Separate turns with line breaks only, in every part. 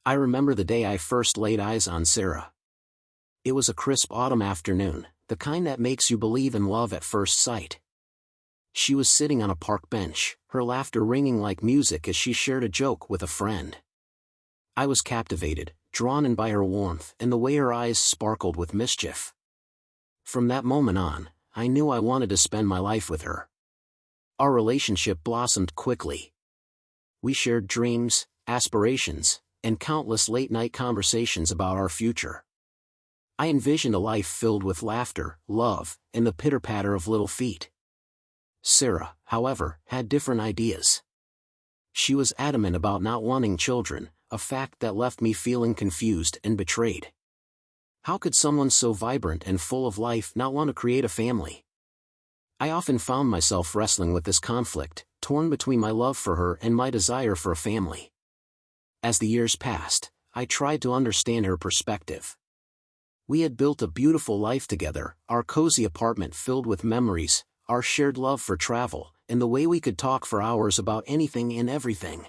I remember the day I first laid eyes on Sarah. It was a crisp autumn afternoon, the kind that makes you believe in love at first sight. She was sitting on a park bench, her laughter ringing like music as she shared a joke with a friend. I was captivated, drawn in by her warmth and the way her eyes sparkled with mischief. From that moment on, I knew I wanted to spend my life with her. Our relationship blossomed quickly. We shared dreams, aspirations, and countless late-night conversations about our future. I envisioned a life filled with laughter, love, and the pitter-patter of little feet. Sarah, however, had different ideas. She was adamant about not wanting children, a fact that left me feeling confused and betrayed. How could someone so vibrant and full of life not want to create a family? I often found myself wrestling with this conflict, torn between my love for her and my desire for a family. As the years passed, I tried to understand her perspective. We had built a beautiful life together, our cozy apartment filled with memories, our shared love for travel, and the way we could talk for hours about anything and everything.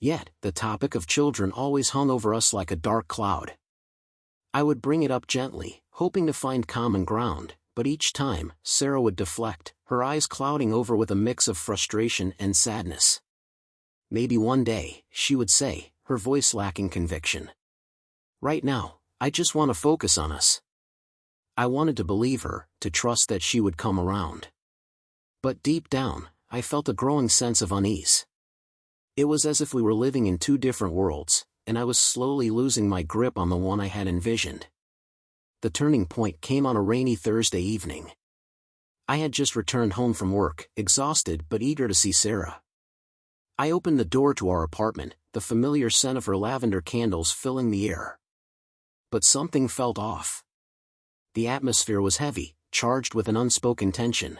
Yet, the topic of children always hung over us like a dark cloud. I would bring it up gently, hoping to find common ground, but each time, Sarah would deflect, her eyes clouding over with a mix of frustration and sadness. Maybe one day, she would say, her voice lacking conviction. Right now, I just want to focus on us. I wanted to believe her, to trust that she would come around. But deep down, I felt a growing sense of unease. It was as if we were living in two different worlds, and I was slowly losing my grip on the one I had envisioned. The turning point came on a rainy Thursday evening. I had just returned home from work, exhausted but eager to see Sarah. I opened the door to our apartment, the familiar scent of her lavender candles filling the air. But something felt off. The atmosphere was heavy, charged with an unspoken tension.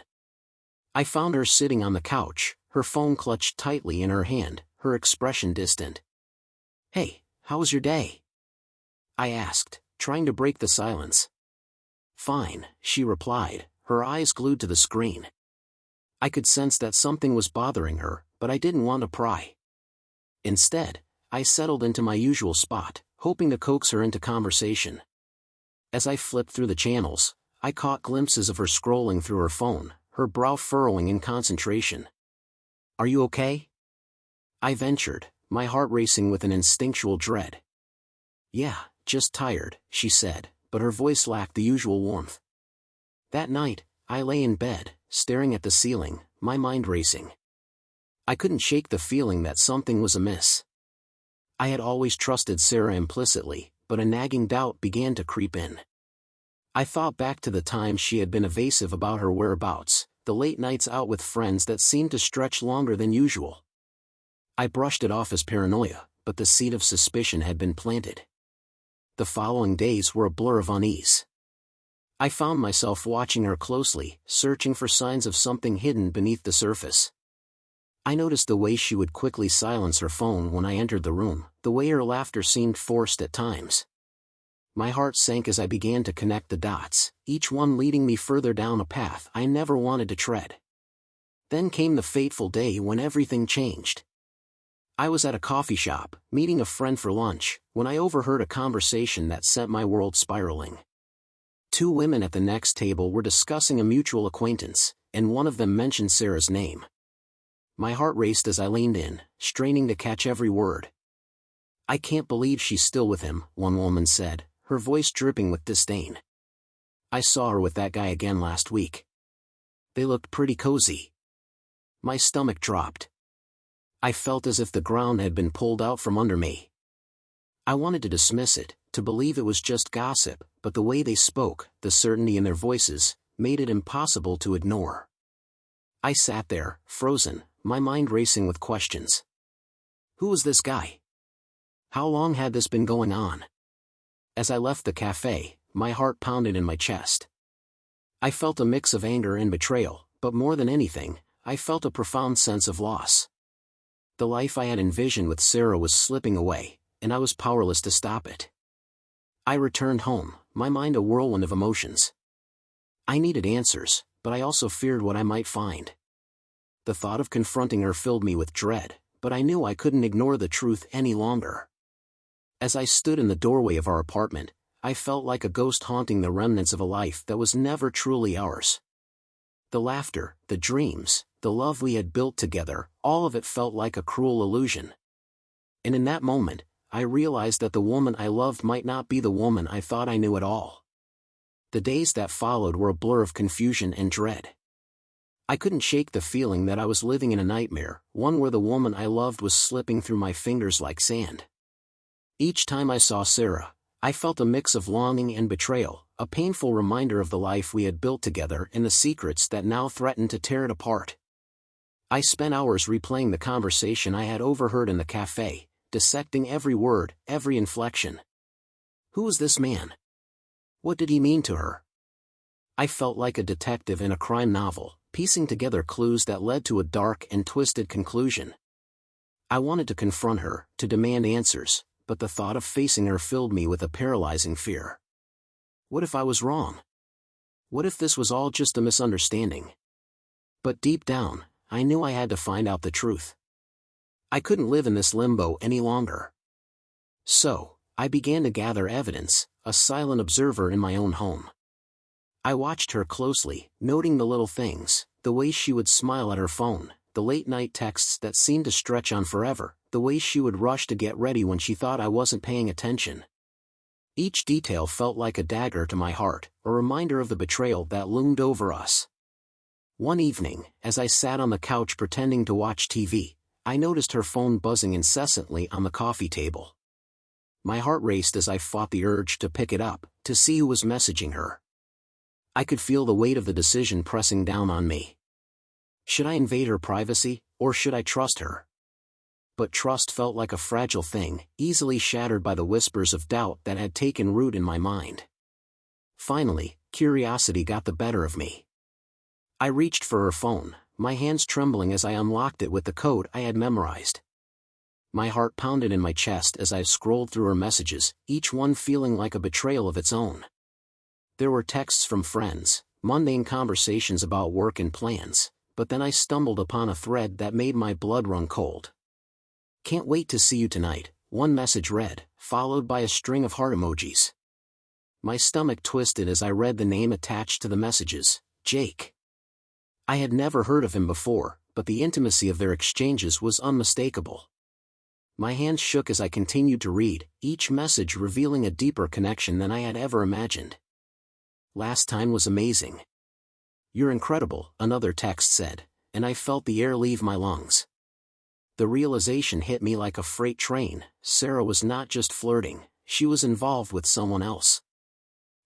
I found her sitting on the couch, her phone clutched tightly in her hand, her expression distant. "Hey, how was your day?" I asked, trying to break the silence. "Fine," she replied, her eyes glued to the screen. I could sense that something was bothering her, but I didn't want to pry. Instead, I settled into my usual spot, hoping to coax her into conversation. As I flipped through the channels, I caught glimpses of her scrolling through her phone, her brow furrowing in concentration. "Are you okay?" I ventured, my heart racing with an instinctual dread. "Yeah, just tired," she said, but her voice lacked the usual warmth. That night, I lay in bed, staring at the ceiling, my mind racing. I couldn't shake the feeling that something was amiss. I had always trusted Sarah implicitly, but a nagging doubt began to creep in. I thought back to the times she had been evasive about her whereabouts, the late nights out with friends that seemed to stretch longer than usual. I brushed it off as paranoia, but the seed of suspicion had been planted. The following days were a blur of unease. I found myself watching her closely, searching for signs of something hidden beneath the surface. I noticed the way she would quickly silence her phone when I entered the room, the way her laughter seemed forced at times. My heart sank as I began to connect the dots, each one leading me further down a path I never wanted to tread. Then came the fateful day when everything changed. I was at a coffee shop, meeting a friend for lunch, when I overheard a conversation that sent my world spiraling. Two women at the next table were discussing a mutual acquaintance, and one of them mentioned Sarah's name. My heart raced as I leaned in, straining to catch every word. "I can't believe she's still with him," one woman said, her voice dripping with disdain. "I saw her with that guy again last week. They looked pretty cozy." My stomach dropped. I felt as if the ground had been pulled out from under me. I wanted to dismiss it, to believe it was just gossip, but the way they spoke, the certainty in their voices, made it impossible to ignore. I sat there, frozen, my mind racing with questions. Who was this guy? How long had this been going on? As I left the cafe, my heart pounded in my chest. I felt a mix of anger and betrayal, but more than anything, I felt a profound sense of loss. The life I had envisioned with Sarah was slipping away, and I was powerless to stop it. I returned home, my mind a whirlwind of emotions. I needed answers, but I also feared what I might find. The thought of confronting her filled me with dread, but I knew I couldn't ignore the truth any longer. As I stood in the doorway of our apartment, I felt like a ghost haunting the remnants of a life that was never truly ours. The laughter, the dreams, the love we had built together, all of it felt like a cruel illusion. And in that moment, I realized that the woman I loved might not be the woman I thought I knew at all. The days that followed were a blur of confusion and dread. I couldn't shake the feeling that I was living in a nightmare, one where the woman I loved was slipping through my fingers like sand. Each time I saw Sarah, I felt a mix of longing and betrayal, a painful reminder of the life we had built together and the secrets that now threatened to tear it apart. I spent hours replaying the conversation I had overheard in the cafe, dissecting every word, every inflection. Who was this man? What did he mean to her? I felt like a detective in a crime novel, piecing together clues that led to a dark and twisted conclusion. I wanted to confront her, to demand answers, but the thought of facing her filled me with a paralyzing fear. What if I was wrong? What if this was all just a misunderstanding? But deep down, I knew I had to find out the truth. I couldn't live in this limbo any longer. So, I began to gather evidence, a silent observer in my own home. I watched her closely, noting the little things, the way she would smile at her phone, the late-night texts that seemed to stretch on forever, the way she would rush to get ready when she thought I wasn't paying attention. Each detail felt like a dagger to my heart, a reminder of the betrayal that loomed over us. One evening, as I sat on the couch pretending to watch TV, I noticed her phone buzzing incessantly on the coffee table. My heart raced as I fought the urge to pick it up, to see who was messaging her. I could feel the weight of the decision pressing down on me. Should I invade her privacy, or should I trust her? But trust felt like a fragile thing, easily shattered by the whispers of doubt that had taken root in my mind. Finally, curiosity got the better of me. I reached for her phone, my hands trembling as I unlocked it with the code I had memorized. My heart pounded in my chest as I scrolled through her messages, each one feeling like a betrayal of its own. There were texts from friends, mundane conversations about work and plans, but then I stumbled upon a thread that made my blood run cold. "Can't wait to see you tonight," one message read, followed by a string of heart emojis. My stomach twisted as I read the name attached to the messages, Jake. I had never heard of him before, but the intimacy of their exchanges was unmistakable. My hands shook as I continued to read, each message revealing a deeper connection than I had ever imagined. "Last time was amazing. You're incredible," another text said, and I felt the air leave my lungs. The realization hit me like a freight train. Sarah was not just flirting, she was involved with someone else.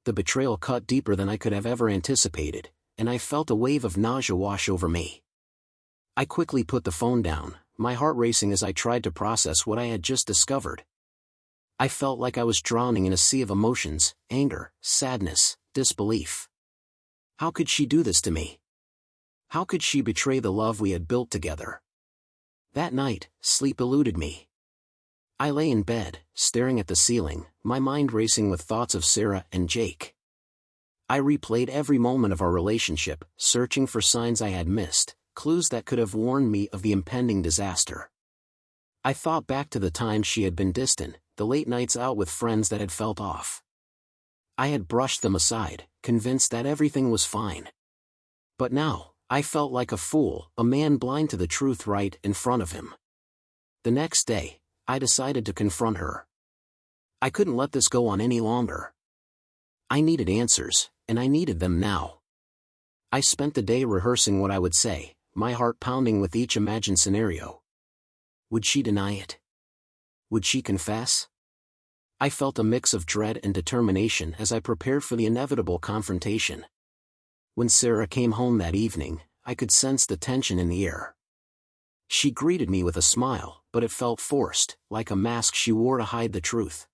The betrayal cut deeper than I could have ever anticipated, and I felt a wave of nausea wash over me. I quickly put the phone down, my heart racing as I tried to process what I had just discovered. I felt like I was drowning in a sea of emotions, anger, sadness, disbelief. How could she do this to me? How could she betray the love we had built together? That night, sleep eluded me. I lay in bed, staring at the ceiling, my mind racing with thoughts of Sarah and Jake. I replayed every moment of our relationship, searching for signs I had missed, clues that could have warned me of the impending disaster. I thought back to the times she had been distant, the late nights out with friends that had felt off. I had brushed them aside, convinced that everything was fine. But now, I felt like a fool, a man blind to the truth right in front of him. The next day, I decided to confront her. I couldn't let this go on any longer. I needed answers, and I needed them now. I spent the day rehearsing what I would say, my heart pounding with each imagined scenario. Would she deny it? Would she confess? I felt a mix of dread and determination as I prepared for the inevitable confrontation. When Sarah came home that evening, I could sense the tension in the air. She greeted me with a smile, but it felt forced, like a mask she wore to hide the truth.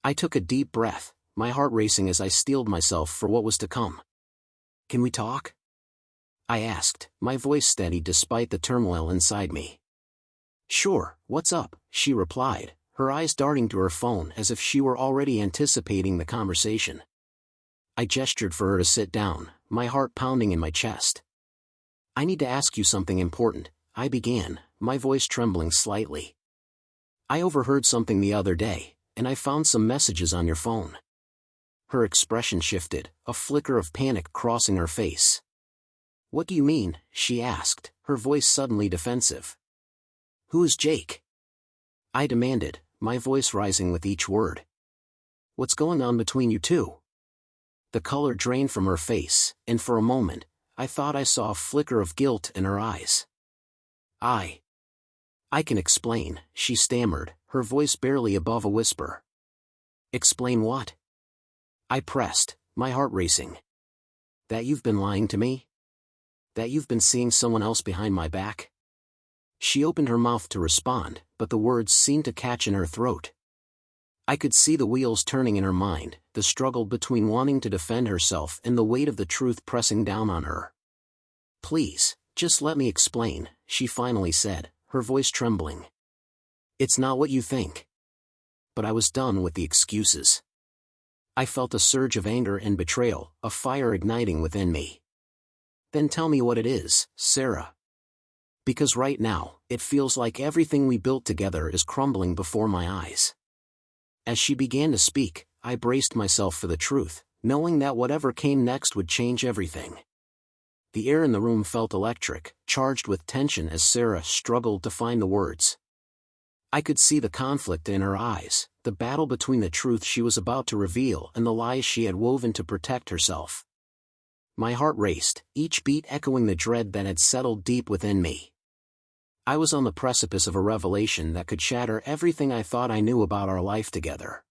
I took a deep breath, my heart racing as I steeled myself for what was to come. "Can we talk?" I asked, my voice steady despite the turmoil inside me. "Sure, what's up?" she replied, her eyes darting to her phone as if she were already anticipating the conversation. I gestured for her to sit down, my heart pounding in my chest. "I need to ask you something important," I began, my voice trembling slightly. "I overheard something the other day, and I found some messages on your phone." Her expression shifted, a flicker of panic crossing her face. "What do you mean?" she asked, her voice suddenly defensive. "Who is Jake?" I demanded, my voice rising with each word. "What's going on between you two?" The color drained from her face, and for a moment, I thought I saw a flicker of guilt in her eyes. I can explain," she stammered, her voice barely above a whisper. "Explain what?" I pressed, my heart racing. "That you've been lying to me? That you've been seeing someone else behind my back?" She opened her mouth to respond, but the words seemed to catch in her throat. I could see the wheels turning in her mind, the struggle between wanting to defend herself and the weight of the truth pressing down on her. "Please, just let me explain," she finally said, her voice trembling. "It's not what you think." But I was done with the excuses. I felt a surge of anger and betrayal, a fire igniting within me. "Then tell me what it is, Sarah. Because right now, it feels like everything we built together is crumbling before my eyes." As she began to speak, I braced myself for the truth, knowing that whatever came next would change everything. The air in the room felt electric, charged with tension as Sarah struggled to find the words. I could see the conflict in her eyes, the battle between the truth she was about to reveal and the lies she had woven to protect herself. My heart raced, each beat echoing the dread that had settled deep within me. I was on the precipice of a revelation that could shatter everything I thought I knew about our life together.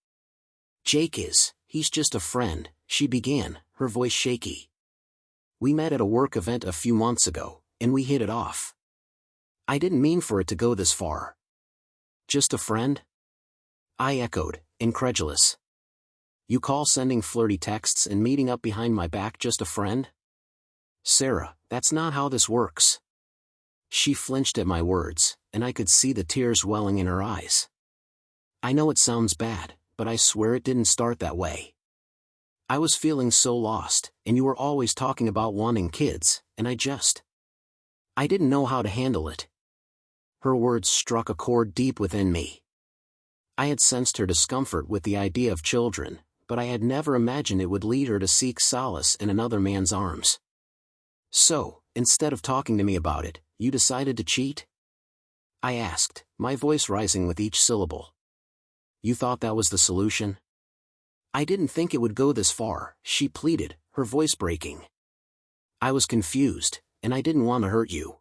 He's just a friend," she began, her voice shaky. "We met at a work event a few months ago, and we hit it off. I didn't mean for it to go this far." "Just a friend?" I echoed, incredulous. "You call sending flirty texts and meeting up behind my back just a friend?" "Sarah, that's not how this works." She flinched at my words, and I could see the tears welling in her eyes. "I know it sounds bad, but I swear it didn't start that way. I was feeling so lost, and you were always talking about wanting kids, and I didn't know how to handle it." Her words struck a chord deep within me. I had sensed her discomfort with the idea of children, but I had never imagined it would lead her to seek solace in another man's arms. "So, instead of talking to me about it, you decided to cheat?" I asked, my voice rising with each syllable. "You thought that was the solution?" "I didn't think it would go this far," she pleaded, her voice breaking. "I was confused, and I didn't want to hurt you.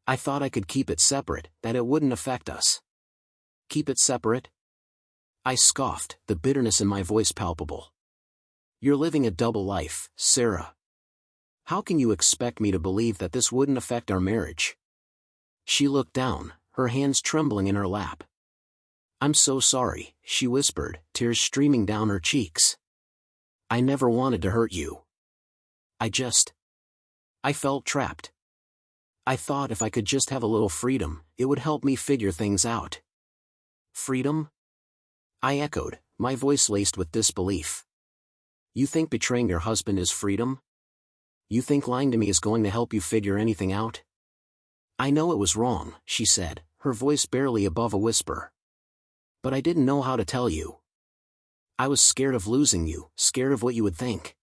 I thought I could keep it separate, that it wouldn't affect us." "Keep it separate?" I scoffed, the bitterness in my voice palpable. "You're living a double life, Sarah. How can you expect me to believe that this wouldn't affect our marriage?" She looked down, her hands trembling in her lap. "I'm so sorry," she whispered, tears streaming down her cheeks. "I never wanted to hurt you. I felt trapped. I thought if I could just have a little freedom, it would help me figure things out." "Freedom?" I echoed, my voice laced with disbelief. "You think betraying your husband is freedom? You think lying to me is going to help you figure anything out?" "I know it was wrong," she said, her voice barely above a whisper. "But I didn't know how to tell you. I was scared of losing you, scared of what you would think."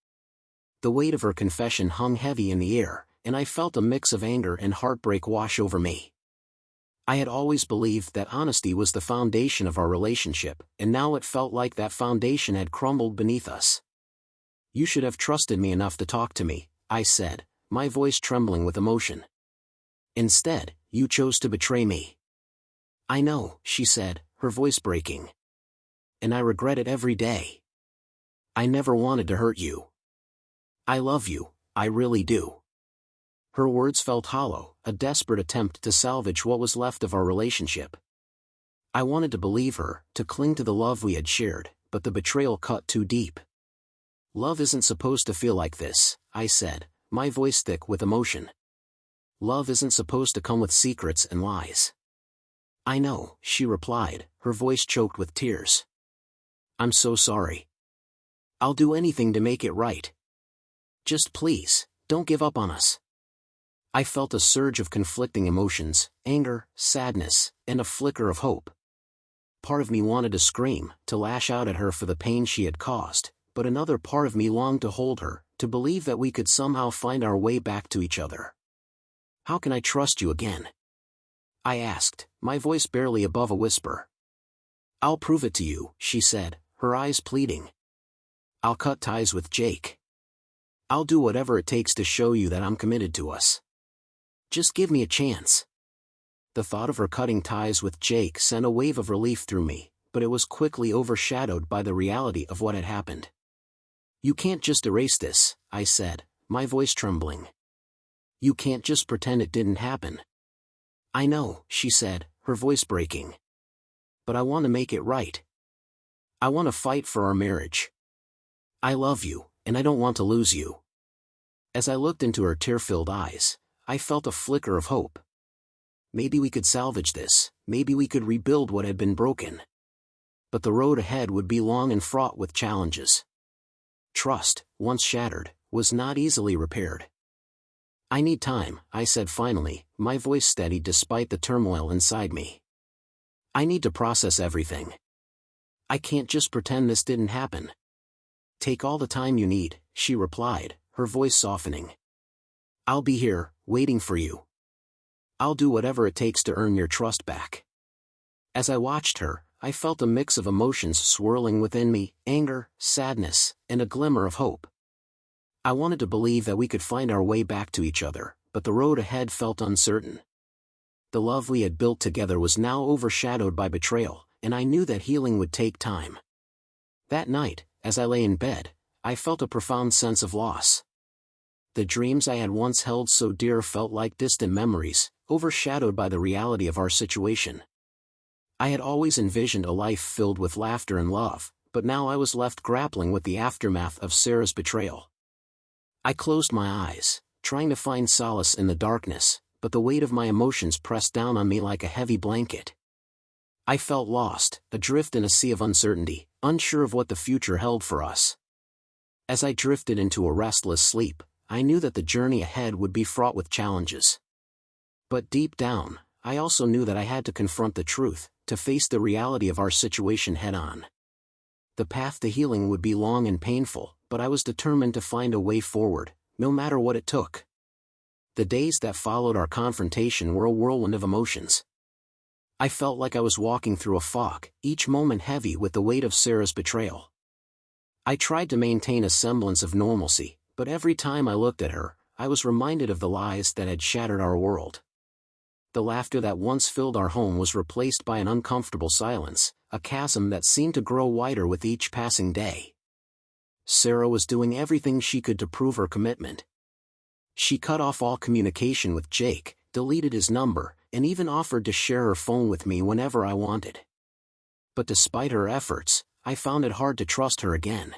The weight of her confession hung heavy in the air, and I felt a mix of anger and heartbreak wash over me. I had always believed that honesty was the foundation of our relationship, and now it felt like that foundation had crumbled beneath us. "You should have trusted me enough to talk to me," I said, my voice trembling with emotion. "Instead, you chose to betray me." "I know," she said, her voice breaking. "And I regret it every day. I never wanted to hurt you. I love you, I really do." Her words felt hollow, a desperate attempt to salvage what was left of our relationship. I wanted to believe her, to cling to the love we had shared, but the betrayal cut too deep. "Love isn't supposed to feel like this," I said, my voice thick with emotion. "Love isn't supposed to come with secrets and lies." "I know," she replied, her voice choked with tears. "I'm so sorry. I'll do anything to make it right. Just please, don't give up on us." I felt a surge of conflicting emotions, anger, sadness, and a flicker of hope. Part of me wanted to scream, to lash out at her for the pain she had caused, but another part of me longed to hold her, to believe that we could somehow find our way back to each other. "How can I trust you again?" I asked, my voice barely above a whisper. "I'll prove it to you," she said, her eyes pleading. "I'll cut ties with Jake. I'll do whatever it takes to show you that I'm committed to us. Just give me a chance." The thought of her cutting ties with Jake sent a wave of relief through me, but it was quickly overshadowed by the reality of what had happened. "You can't just erase this," I said, my voice trembling. "You can't just pretend it didn't happen." "I know," she said, her voice breaking. "But I want to make it right. I want to fight for our marriage. I love you, and I don't want to lose you." As I looked into her tear-filled eyes, I felt a flicker of hope. Maybe we could salvage this, maybe we could rebuild what had been broken. But the road ahead would be long and fraught with challenges. Trust, once shattered, was not easily repaired. "I need time," I said finally, my voice steady despite the turmoil inside me. "I need to process everything. I can't just pretend this didn't happen." "Take all the time you need," she replied, her voice softening. "I'll be here, waiting for you. I'll do whatever it takes to earn your trust back." As I watched her, I felt a mix of emotions swirling within me, anger, sadness, and a glimmer of hope. I wanted to believe that we could find our way back to each other, but the road ahead felt uncertain. The love we had built together was now overshadowed by betrayal, and I knew that healing would take time. That night, as I lay in bed, I felt a profound sense of loss. The dreams I had once held so dear felt like distant memories, overshadowed by the reality of our situation. I had always envisioned a life filled with laughter and love, but now I was left grappling with the aftermath of Sarah's betrayal. I closed my eyes, trying to find solace in the darkness, but the weight of my emotions pressed down on me like a heavy blanket. I felt lost, adrift in a sea of uncertainty, unsure of what the future held for us. As I drifted into a restless sleep, I knew that the journey ahead would be fraught with challenges. But deep down, I also knew that I had to confront the truth, to face the reality of our situation head-on. The path to healing would be long and painful, but I was determined to find a way forward, no matter what it took. The days that followed our confrontation were a whirlwind of emotions. I felt like I was walking through a fog, each moment heavy with the weight of Sarah's betrayal. I tried to maintain a semblance of normalcy, but every time I looked at her, I was reminded of the lies that had shattered our world. The laughter that once filled our home was replaced by an uncomfortable silence, a chasm that seemed to grow wider with each passing day. Sarah was doing everything she could to prove her commitment. She cut off all communication with Jake, deleted his number, and even offered to share her phone with me whenever I wanted. But despite her efforts, I found it hard to trust her again.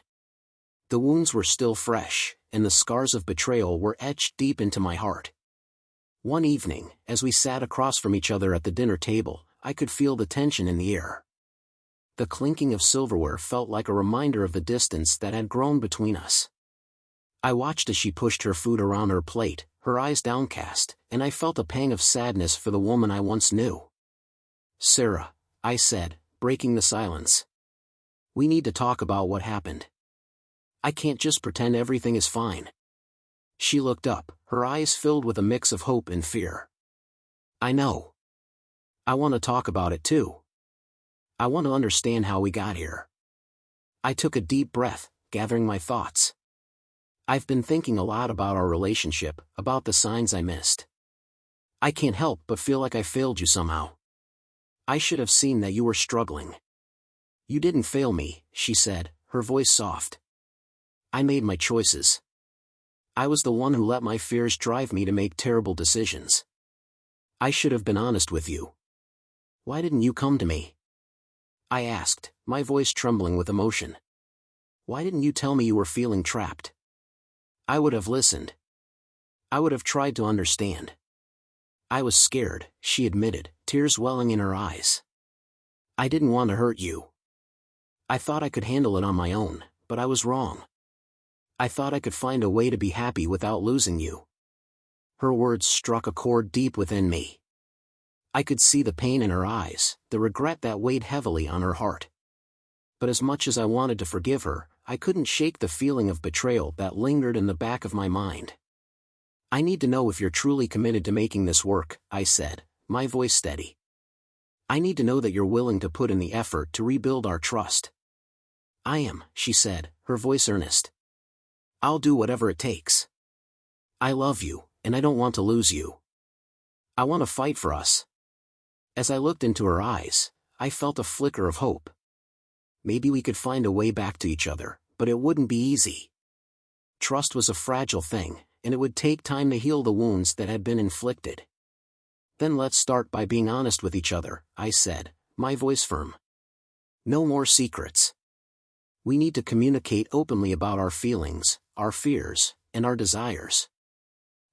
The wounds were still fresh, and the scars of betrayal were etched deep into my heart. One evening, as we sat across from each other at the dinner table, I could feel the tension in the air. The clinking of silverware felt like a reminder of the distance that had grown between us. I watched as she pushed her food around her plate, her eyes downcast, and I felt a pang of sadness for the woman I once knew. "Sarah," I said, breaking the silence. "We need to talk about what happened. I can't just pretend everything is fine." She looked up, her eyes filled with a mix of hope and fear. "I know. I want to talk about it too. I want to understand how we got here." I took a deep breath, gathering my thoughts. "I've been thinking a lot about our relationship, about the signs I missed. I can't help but feel like I failed you somehow. I should have seen that you were struggling." "You didn't fail me," she said, her voice soft. "I made my choices. I was the one who let my fears drive me to make terrible decisions. I should have been honest with you. Why didn't you come to me?" I asked, my voice trembling with emotion. "Why didn't you tell me you were feeling trapped? I would have listened. I would have tried to understand." "I was scared," she admitted, tears welling in her eyes. "I didn't want to hurt you. I thought I could handle it on my own, but I was wrong. I thought I could find a way to be happy without losing you." Her words struck a chord deep within me. I could see the pain in her eyes, the regret that weighed heavily on her heart. But as much as I wanted to forgive her, I couldn't shake the feeling of betrayal that lingered in the back of my mind. "I need to know if you're truly committed to making this work," I said, my voice steady. "I need to know that you're willing to put in the effort to rebuild our trust." "I am," she said, her voice earnest. "I'll do whatever it takes. I love you, and I don't want to lose you. I want to fight for us." As I looked into her eyes, I felt a flicker of hope. Maybe we could find a way back to each other, but it wouldn't be easy. Trust was a fragile thing, and it would take time to heal the wounds that had been inflicted. "Then let's start by being honest with each other," I said, my voice firm. "No more secrets. We need to communicate openly about our feelings, our fears, and our desires."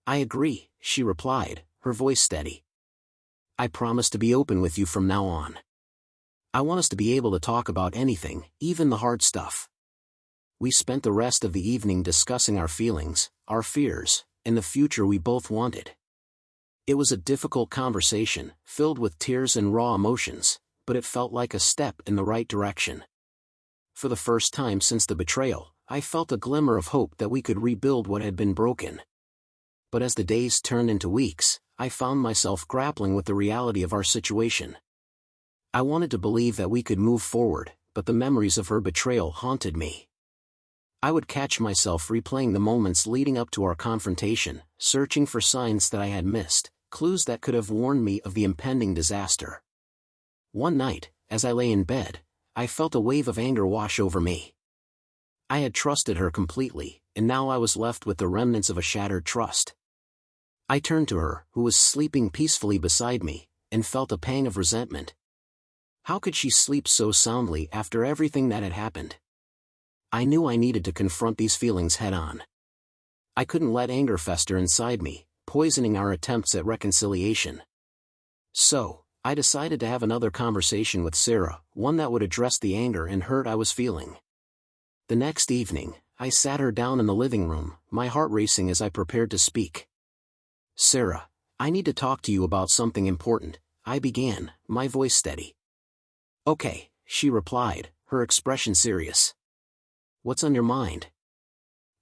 "I agree," she replied, her voice steady. "I promise to be open with you from now on. I want us to be able to talk about anything, even the hard stuff." We spent the rest of the evening discussing our feelings, our fears, and the future we both wanted. It was a difficult conversation, filled with tears and raw emotions, but it felt like a step in the right direction. For the first time since the betrayal, I felt a glimmer of hope that we could rebuild what had been broken. But as the days turned into weeks, I found myself grappling with the reality of our situation. I wanted to believe that we could move forward, but the memories of her betrayal haunted me. I would catch myself replaying the moments leading up to our confrontation, searching for signs that I had missed, clues that could have warned me of the impending disaster. One night, as I lay in bed, I felt a wave of anger wash over me. I had trusted her completely, and now I was left with the remnants of a shattered trust. I turned to her, who was sleeping peacefully beside me, and felt a pang of resentment. How could she sleep so soundly after everything that had happened? I knew I needed to confront these feelings head-on. I couldn't let anger fester inside me, poisoning our attempts at reconciliation. So, I decided to have another conversation with Sarah, one that would address the anger and hurt I was feeling. The next evening, I sat her down in the living room, my heart racing as I prepared to speak. "Sarah, I need to talk to you about something important," I began, my voice steady. "Okay," she replied, her expression serious. "What's on your mind?"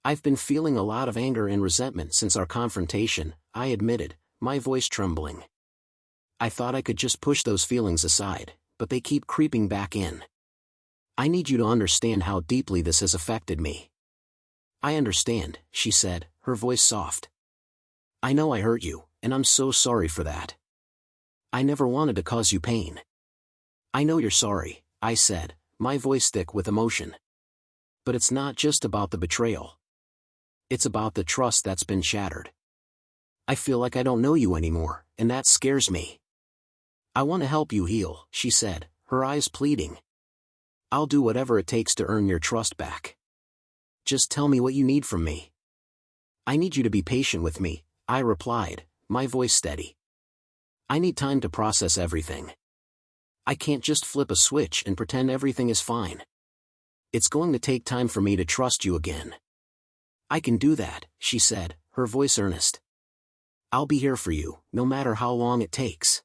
"I've been feeling a lot of anger and resentment since our confrontation," I admitted, my voice trembling. "I thought I could just push those feelings aside, but they keep creeping back in. I need you to understand how deeply this has affected me." "I understand," she said, her voice soft. "I know I hurt you, and I'm so sorry for that. I never wanted to cause you pain." "I know you're sorry," I said, my voice thick with emotion. "But it's not just about the betrayal. It's about the trust that's been shattered. I feel like I don't know you anymore, and that scares me." "I want to help you heal," she said, her eyes pleading. "I'll do whatever it takes to earn your trust back. Just tell me what you need from me." "I need you to be patient with me," I replied, my voice steady. "I need time to process everything. I can't just flip a switch and pretend everything is fine. It's going to take time for me to trust you again." "I can do that," she said, her voice earnest. "I'll be here for you, no matter how long it takes.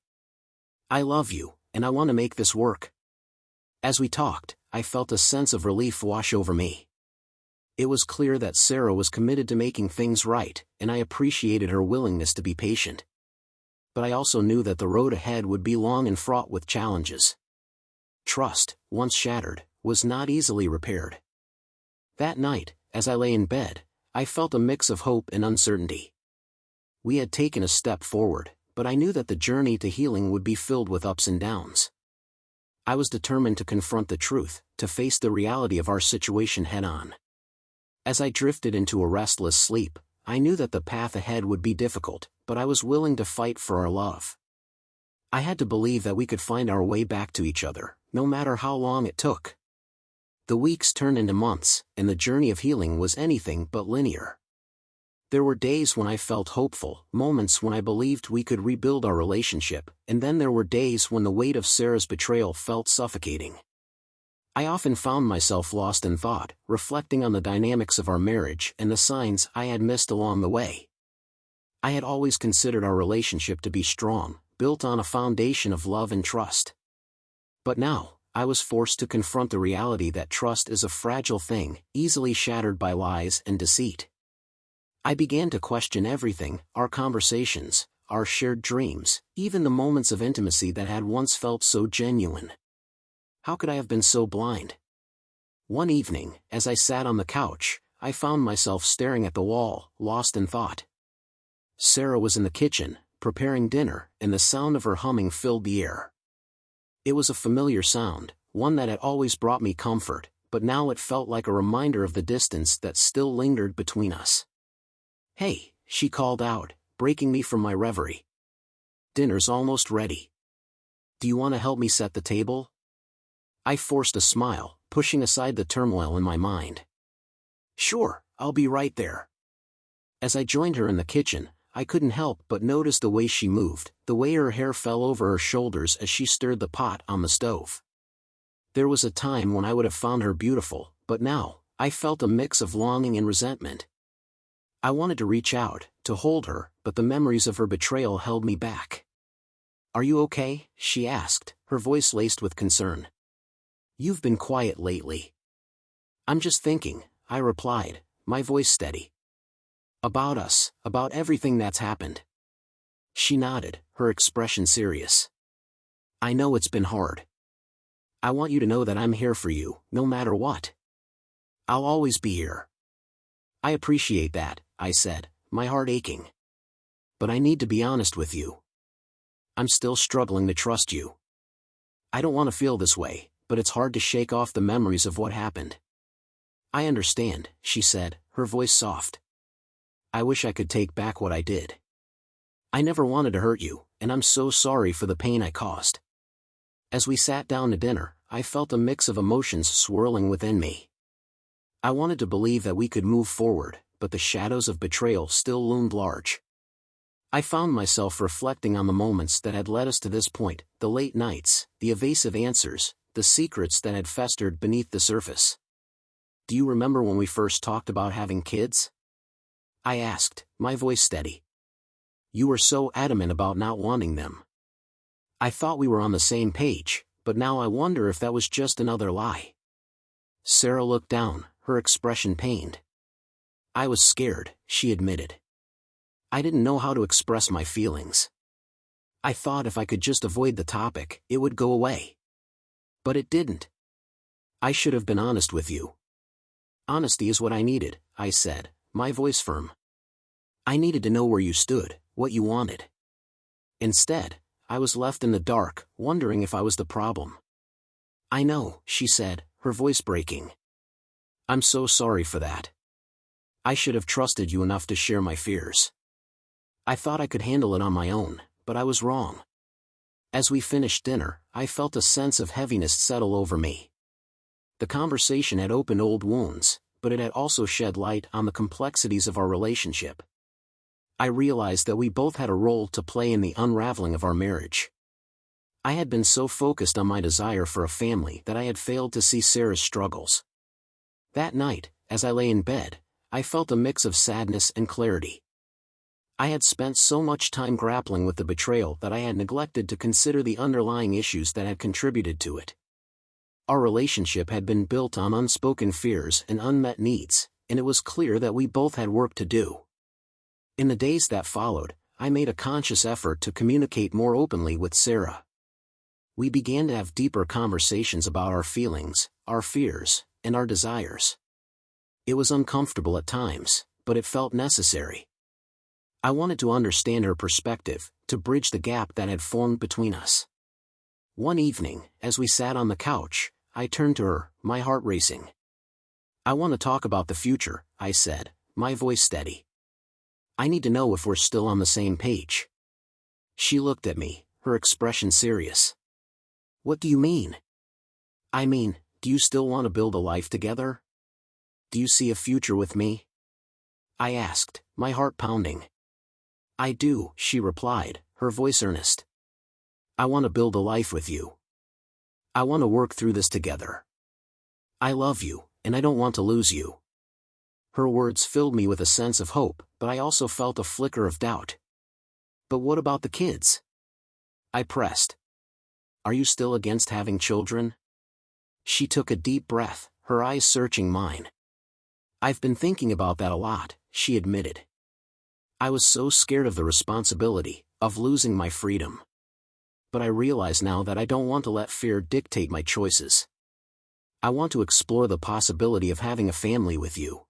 I love you, and I want to make this work." As we talked, I felt a sense of relief wash over me. It was clear that Sarah was committed to making things right, and I appreciated her willingness to be patient. But I also knew that the road ahead would be long and fraught with challenges. Trust, once shattered, was not easily repaired. That night, as I lay in bed, I felt a mix of hope and uncertainty. We had taken a step forward, but I knew that the journey to healing would be filled with ups and downs. I was determined to confront the truth, to face the reality of our situation head-on. As I drifted into a restless sleep, I knew that the path ahead would be difficult, but I was willing to fight for our love. I had to believe that we could find our way back to each other, no matter how long it took. The weeks turned into months, and the journey of healing was anything but linear. There were days when I felt hopeful, moments when I believed we could rebuild our relationship, and then there were days when the weight of Sarah's betrayal felt suffocating. I often found myself lost in thought, reflecting on the dynamics of our marriage and the signs I had missed along the way. I had always considered our relationship to be strong, built on a foundation of love and trust. But now, I was forced to confront the reality that trust is a fragile thing, easily shattered by lies and deceit. I began to question everything: our conversations, our shared dreams, even the moments of intimacy that had once felt so genuine. How could I have been so blind? One evening, as I sat on the couch, I found myself staring at the wall, lost in thought. Sarah was in the kitchen, preparing dinner, and the sound of her humming filled the air. It was a familiar sound, one that had always brought me comfort, but now it felt like a reminder of the distance that still lingered between us. "Hey," she called out, breaking me from my reverie. "Dinner's almost ready. Do you want to help me set the table?" I forced a smile, pushing aside the turmoil in my mind. "Sure, I'll be right there." As I joined her in the kitchen, I couldn't help but notice the way she moved, the way her hair fell over her shoulders as she stirred the pot on the stove. There was a time when I would have found her beautiful, but now, I felt a mix of longing and resentment. I wanted to reach out, to hold her, but the memories of her betrayal held me back. "Are you okay?" she asked, her voice laced with concern. "You've been quiet lately." "I'm just thinking," I replied, my voice steady. "About us, about everything that's happened." She nodded, her expression serious. "I know it's been hard. I want you to know that I'm here for you, no matter what. I'll always be here." "I appreciate that," I said, my heart aching. "But I need to be honest with you. I'm still struggling to trust you. I don't want to feel this way, but it's hard to shake off the memories of what happened." "I understand," she said, her voice soft. "I wish I could take back what I did. I never wanted to hurt you, and I'm so sorry for the pain I caused." As we sat down to dinner, I felt a mix of emotions swirling within me. I wanted to believe that we could move forward, but the shadows of betrayal still loomed large. I found myself reflecting on the moments that had led us to this point, the late nights, the evasive answers, the secrets that had festered beneath the surface. "Do you remember when we first talked about having kids?" I asked, my voice steady. "You were so adamant about not wanting them. I thought we were on the same page, but now I wonder if that was just another lie." Sarah looked down, her expression pained. "I was scared," she admitted. "I didn't know how to express my feelings. I thought if I could just avoid the topic, it would go away. But it didn't. I should have been honest with you." "Honesty is what I needed," I said, my voice firm. "I needed to know where you stood, what you wanted. Instead, I was left in the dark, wondering if I was the problem." "I know," she said, her voice breaking. "I'm so sorry for that. I should have trusted you enough to share my fears. I thought I could handle it on my own, but I was wrong." As we finished dinner, I felt a sense of heaviness settle over me. The conversation had opened old wounds, but it had also shed light on the complexities of our relationship. I realized that we both had a role to play in the unraveling of our marriage. I had been so focused on my desire for a family that I had failed to see Sarah's struggles. That night, as I lay in bed, I felt a mix of sadness and clarity. I had spent so much time grappling with the betrayal that I had neglected to consider the underlying issues that had contributed to it. Our relationship had been built on unspoken fears and unmet needs, and it was clear that we both had work to do. In the days that followed, I made a conscious effort to communicate more openly with Sarah. We began to have deeper conversations about our feelings, our fears, and our desires. It was uncomfortable at times, but it felt necessary. I wanted to understand her perspective, to bridge the gap that had formed between us. One evening, as we sat on the couch, I turned to her, my heart racing. "I want to talk about the future," I said, my voice steady. "I need to know if we're still on the same page." She looked at me, her expression serious. "What do you mean?" "I mean, do you still want to build a life together? Do you see a future with me?" I asked, my heart pounding. "I do," she replied, her voice earnest. "I want to build a life with you. I want to work through this together. I love you, and I don't want to lose you." Her words filled me with a sense of hope, but I also felt a flicker of doubt. "But what about the kids?" I pressed. Are you still against having children? She took a deep breath, her eyes searching mine. I've been thinking about that a lot, she admitted. I was so scared of the responsibility, of losing my freedom. But I realize now that I don't want to let fear dictate my choices. I want to explore the possibility of having a family with you.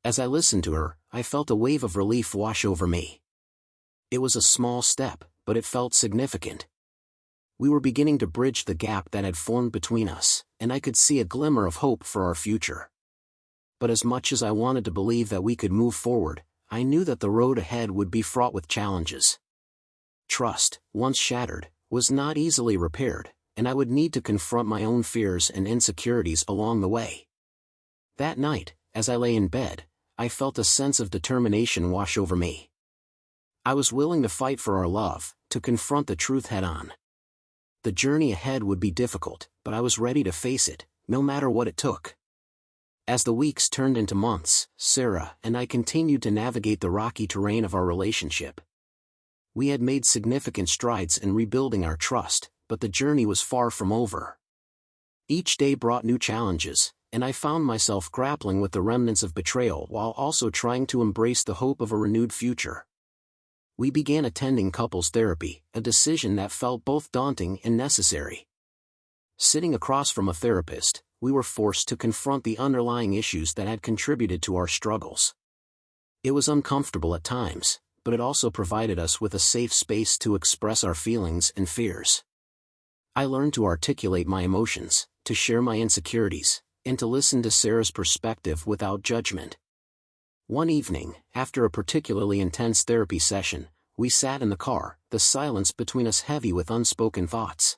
As I listened to her, I felt a wave of relief wash over me. It was a small step, but it felt significant. We were beginning to bridge the gap that had formed between us, and I could see a glimmer of hope for our future. But as much as I wanted to believe that we could move forward, I knew that the road ahead would be fraught with challenges. Trust, once shattered, was not easily repaired, and I would need to confront my own fears and insecurities along the way. That night, as I lay in bed, I felt a sense of determination wash over me. I was willing to fight for our love, to confront the truth head-on. The journey ahead would be difficult, but I was ready to face it, no matter what it took. As the weeks turned into months, Sarah and I continued to navigate the rocky terrain of our relationship. We had made significant strides in rebuilding our trust, but the journey was far from over. Each day brought new challenges, and I found myself grappling with the remnants of betrayal while also trying to embrace the hope of a renewed future. We began attending couples therapy, a decision that felt both daunting and necessary. Sitting across from a therapist, we were forced to confront the underlying issues that had contributed to our struggles. It was uncomfortable at times, but it also provided us with a safe space to express our feelings and fears. I learned to articulate my emotions, to share my insecurities, and to listen to Sarah's perspective without judgment. One evening, after a particularly intense therapy session, we sat in the car, the silence between us heavy with unspoken thoughts.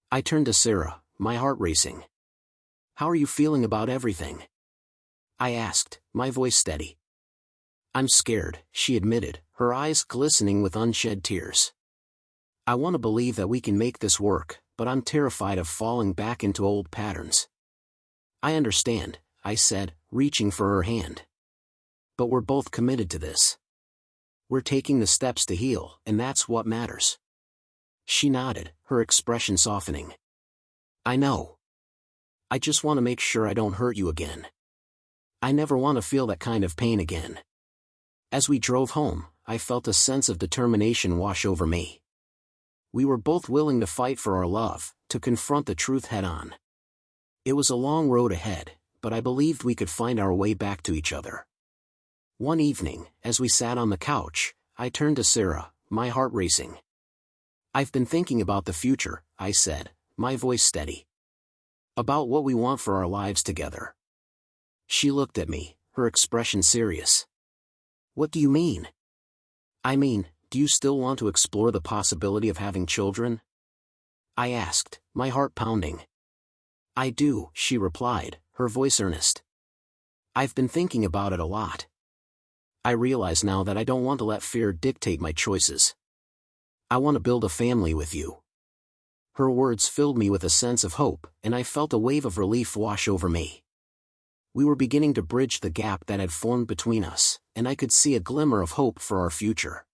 I turned to Sarah, my heart racing. "How are you feeling about everything?" I asked, my voice steady. "I'm scared," she admitted, her eyes glistening with unshed tears. "I want to believe that we can make this work, but I'm terrified of falling back into old patterns." "I understand," I said, reaching for her hand. "But we're both committed to this. We're taking the steps to heal, and that's what matters." She nodded, her expression softening. "I know. I just want to make sure I don't hurt you again. I never want to feel that kind of pain again." As we drove home, I felt a sense of determination wash over me. We were both willing to fight for our love, to confront the truth head-on. It was a long road ahead, but I believed we could find our way back to each other. One evening, as we sat on the couch, I turned to Sarah, my heart racing. "I've been thinking about the future," I said, my voice steady. "About what we want for our lives together." She looked at me, her expression serious. "What do you mean?" "I mean, do you still want to explore the possibility of having children?" I asked, my heart pounding. "I do," she replied, her voice earnest. "I've been thinking about it a lot. I realize now that I don't want to let fear dictate my choices. I want to build a family with you." Her words filled me with a sense of hope, and I felt a wave of relief wash over me. We were beginning to bridge the gap that had formed between us, and I could see a glimmer of hope for our future.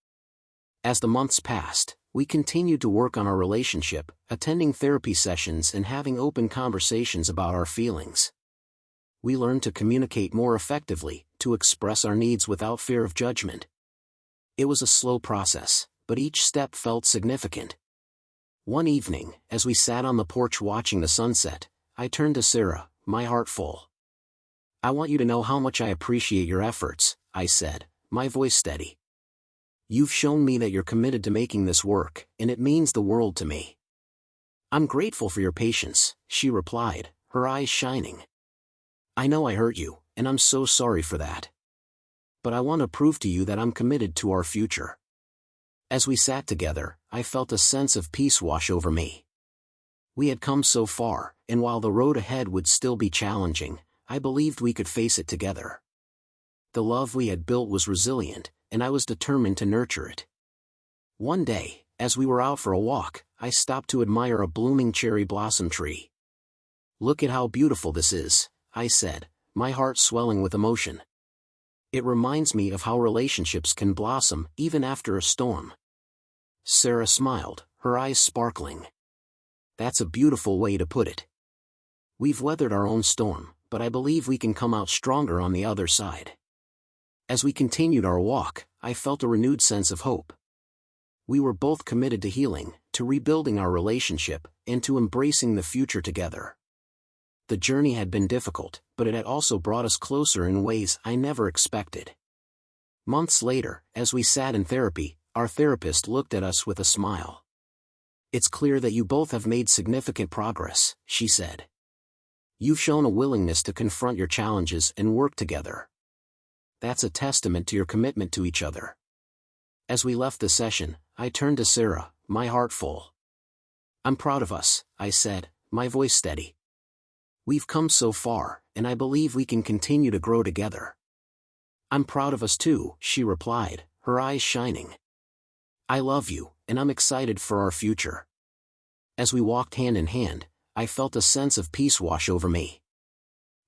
As the months passed, we continued to work on our relationship, attending therapy sessions and having open conversations about our feelings. We learned to communicate more effectively, to express our needs without fear of judgment. It was a slow process, but each step felt significant. One evening, as we sat on the porch watching the sunset, I turned to Sarah, my heart full. "I want you to know how much I appreciate your efforts," I said, my voice steady. "You've shown me that you're committed to making this work, and it means the world to me." "I'm grateful for your patience," she replied, her eyes shining. "I know I hurt you, and I'm so sorry for that. But I want to prove to you that I'm committed to our future." As we sat together, I felt a sense of peace wash over me. We had come so far, and while the road ahead would still be challenging, I believed we could face it together. The love we had built was resilient, and I was determined to nurture it. One day, as we were out for a walk, I stopped to admire a blooming cherry blossom tree. "Look at how beautiful this is," I said, my heart swelling with emotion. "It reminds me of how relationships can blossom even after a storm." Sarah smiled, her eyes sparkling. That's a beautiful way to put it. We've weathered our own storm, but I believe we can come out stronger on the other side. As we continued our walk, I felt a renewed sense of hope. We were both committed to healing, to rebuilding our relationship, and to embracing the future together. The journey had been difficult, but it had also brought us closer in ways I never expected. Months later, as we sat in therapy, our therapist looked at us with a smile. "It's clear that you both have made significant progress," she said. "You've shown a willingness to confront your challenges and work together. That's a testament to your commitment to each other." As we left the session, I turned to Sarah, my heart full. "I'm proud of us," I said, my voice steady. "We've come so far, and I believe we can continue to grow together." "I'm proud of us too," she replied, her eyes shining. "I love you, and I'm excited for our future." As we walked hand in hand, I felt a sense of peace wash over me.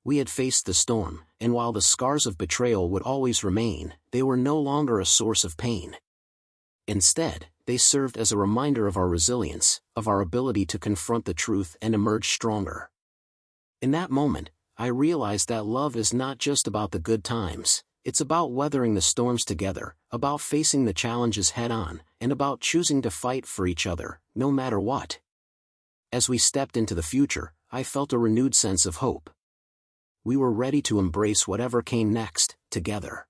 We had faced the storm, and while the scars of betrayal would always remain, they were no longer a source of pain. Instead, they served as a reminder of our resilience, of our ability to confront the truth and emerge stronger. In that moment, I realized that love is not just about the good times, it's about weathering the storms together, about facing the challenges head-on, and about choosing to fight for each other, no matter what. As we stepped into the future, I felt a renewed sense of hope. We were ready to embrace whatever came next, together.